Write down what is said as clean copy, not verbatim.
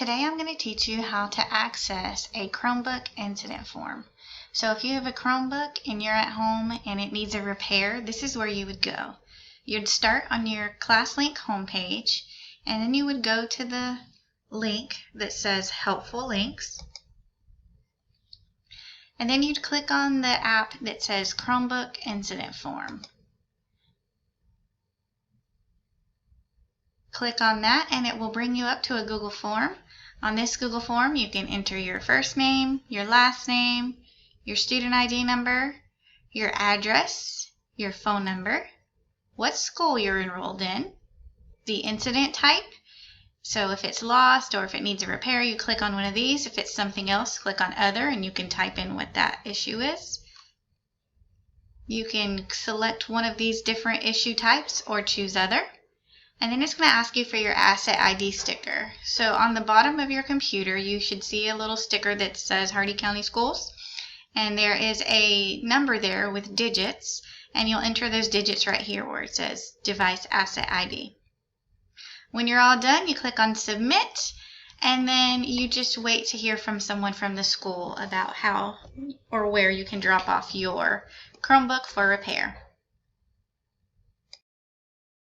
Today I'm going to teach you how to access a Chromebook incident form. So if you have a Chromebook and you're at home and it needs a repair, this is where you would go. You'd start on your ClassLink homepage, and then you would go to the link that says Helpful Links. And then you'd click on the app that says Chromebook Incident Form. Click on that and it will bring you up to a Google form. On this Google form you can enter your first name, your last name, your student ID number, your address, your phone number, what school you're enrolled in, the incident type. So if it's lost or if it needs a repair, you click on one of these. If it's something else, click on Other and you can type in what that issue is. You can select one of these different issue types or choose Other. And then it's going to ask you for your Asset ID sticker. So on the bottom of your computer, you should see a little sticker that says Hardy County Schools. And there is a number there with digits. And you'll enter those digits right here where it says Device Asset ID. When you're all done, you click on Submit. And then you just wait to hear from someone from the school about how or where you can drop off your Chromebook for repair.